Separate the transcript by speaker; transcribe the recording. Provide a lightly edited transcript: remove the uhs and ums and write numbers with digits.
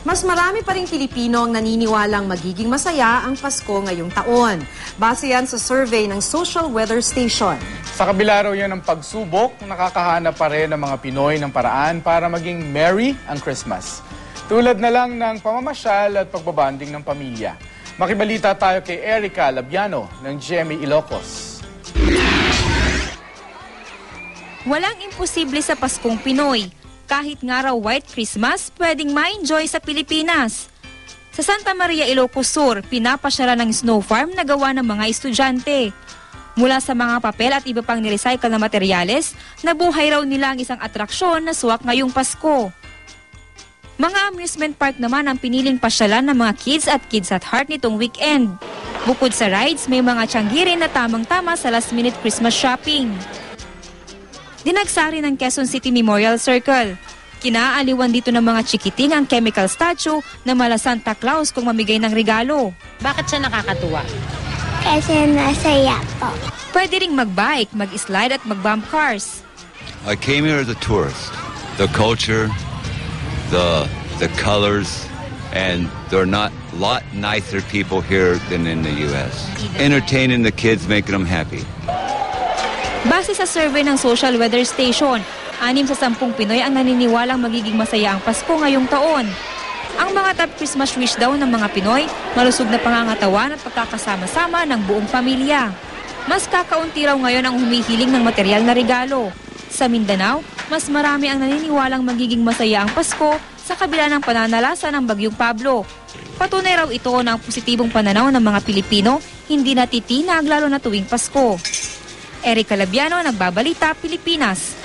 Speaker 1: Mas marami pa ring Pilipino ang naniniwalang magiging masaya ang Pasko ngayong taon. Base yan sa survey ng Social Weather Station.
Speaker 2: Sa kabila raw yan ng pagsubok, nakakahanap pa rin ng mga Pinoy ng paraan para maging merry ang Christmas. Tulad na lang ng pamamasyal at pagbabanding ng pamilya. Makibalita tayo kay Erica Labiano ng GMA Ilocos.
Speaker 3: Walang imposible sa Paskong Pinoy. Kahit nga raw White Christmas, pwedeng ma-enjoy sa Pilipinas. Sa Santa Maria, Ilocos Sur, pinapasyalan ng snow farm na gawa ng mga estudyante. Mula sa mga papel at iba pang nirecycle na materyales, nabuhay raw nila ang isang atraksyon na suwak ngayong Pasko. Mga amusement park naman ang piniling pasyalan ng mga kids at Kids at Heart nitong weekend. Bukod sa rides, may mga tiyanggirin na tamang-tama sa last-minute Christmas shopping. Dinagsari ng Quezon City Memorial Circle. Kinaaliwan dito ng mga chikiting ang chemical statue na mala Santa Claus kung mamigay ng regalo.
Speaker 4: Bakit siya nakakatuwa?
Speaker 5: Kasi masaya po.
Speaker 3: Pwede ring mag-bike, mag-slide at mag-bump cars.
Speaker 6: I came here as a tourist. The culture, the colors, and there are not a lot nicer people here than in the U.S. Entertaining the kids, making them happy.
Speaker 3: Base sa survey ng Social Weather Station, 6 sa 10 Pinoy ang naniniwalang magiging masaya ang Pasko ngayong taon. Ang mga top Christmas wish daw ng mga Pinoy, malusog na pangangatawan at pagkakasama-sama ng buong pamilya. Mas kakaunti raw ngayon ang humihiling ng material na regalo. Sa Mindanao, mas marami ang naniniwalang magiging masaya ang Pasko sa kabila ng pananalasa ng Bagyong Pablo. Patunay raw ito na ang positibong pananaw ng mga Pilipino hindi natitinag lalo na tuwing Pasko. Erica Labiano, Nagbabalita, Pilipinas.